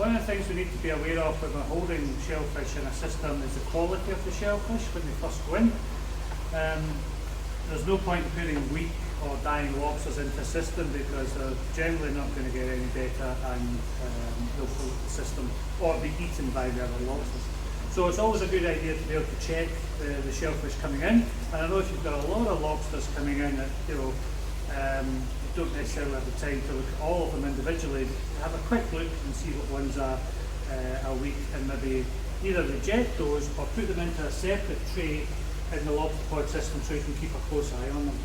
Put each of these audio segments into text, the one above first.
One of the things we need to be aware of when we're holding shellfish in a system is the quality of the shellfish when they first go in. There's no point in putting weak or dying lobsters into the system because they're generally not going to get any better and they'll pollute the system or be eaten by the other lobsters. So it's always a good idea to be able to check the shellfish coming in. And I know if you've got a lot of lobsters coming in that you don't necessarily have the time to look at all of them individually, have a quick look and see what ones are weak and maybe either reject those or put them into a separate tray in the Lobster Pod system so you can keep a close eye on them.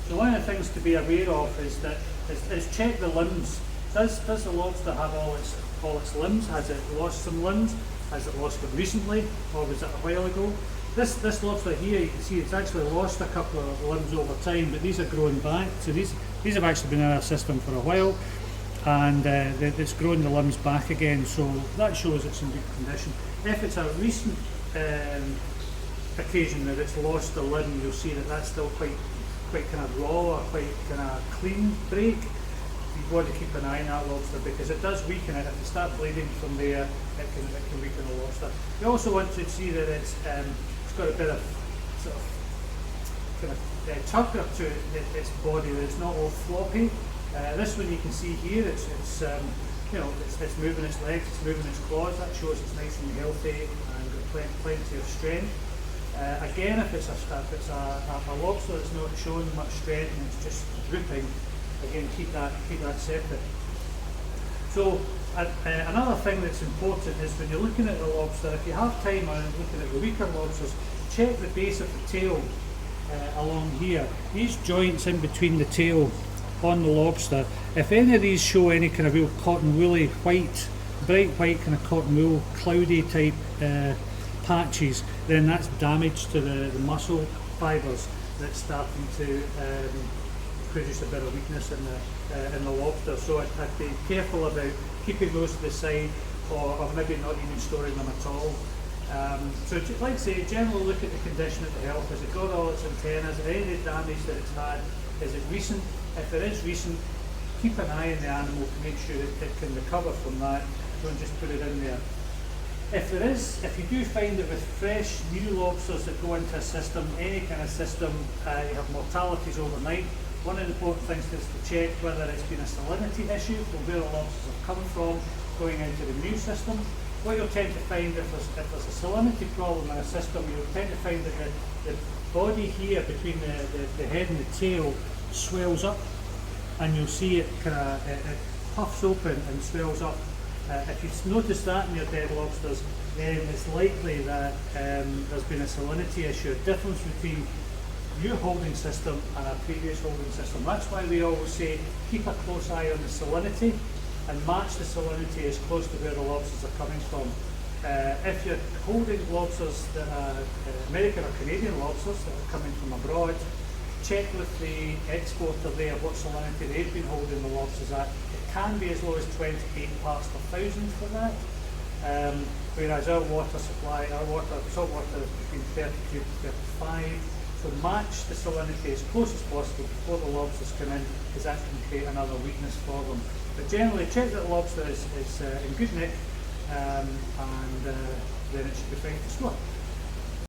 So one of the things to be aware of is that is check the limbs. Does the lobster have all its limbs? Has it lost some limbs? Has it lost them recently or was it a while ago? This lobster here, you can see it's actually lost a couple of limbs over time, but these are growing back. So these have actually been in our system for a while, and it's growing the limbs back again. So that shows it's in good condition. If it's a recent occasion that it's lost a limb, you'll see that that's still quite kind of raw or quite kind of clean break. You want to keep an eye on that lobster because it does weaken it. If you start bleeding from there, it can weaken the lobster. You also want to see that it's got a bit of sort of kind of tucker to its body, that it's not all floppy. This one you can see here, it's moving its legs, it's moving its claws. That shows it's nice and healthy and got plenty of strength. Again, if it's a lobster that's not showing much strength and it's just drooping, again keep that separate. So another thing that's important is when you're looking at the lobster, if you have time on looking at the weaker lobsters, check the base of the tail along here. These joints in between the tail on the lobster, if any of these show any kind of real cotton woolly white, bright white kind of cotton wool, cloudy type patches, then that's damage to the muscle fibres that's starting to produce a bit of weakness in the lobster. So I'd be careful about keeping those to the side or maybe not even storing them at all. So like I say, generally look at the condition of the health. Has it got all its antennas? Any damage that it's had? Is it recent? If it is recent, keep an eye on the animal to make sure that it can recover from that. Don't just put it in there. If you do find that with fresh new lobsters that go into a system, any kind of system, you have mortalities overnight, one of the important things is to check whether it's been a salinity issue from where the lobsters have come from going into the new system. What you'll tend to find if there's a salinity problem in a system, you'll tend to find that the body here between the head and the tail swells up, and you'll see it kind of it puffs open and swells up. If you notice that in your dead lobsters, then it's likely that there's been a salinity issue, a difference between your holding system and a previous holding system. That's why we always say keep a close eye on the salinity and match the salinity as close to where the lobsters are coming from. If you're holding lobsters that are American or Canadian lobsters that are coming from abroad, check with the exporter there what salinity they've been holding the lobsters at. It can be as low as 28 parts per thousand for that, whereas our water supply, salt water is between 32 to 35. So match the salinity as close as possible before the lobsters come in, because that can create another weakness for them. But generally check that the lobster is in good nick, and then it should be fine to store.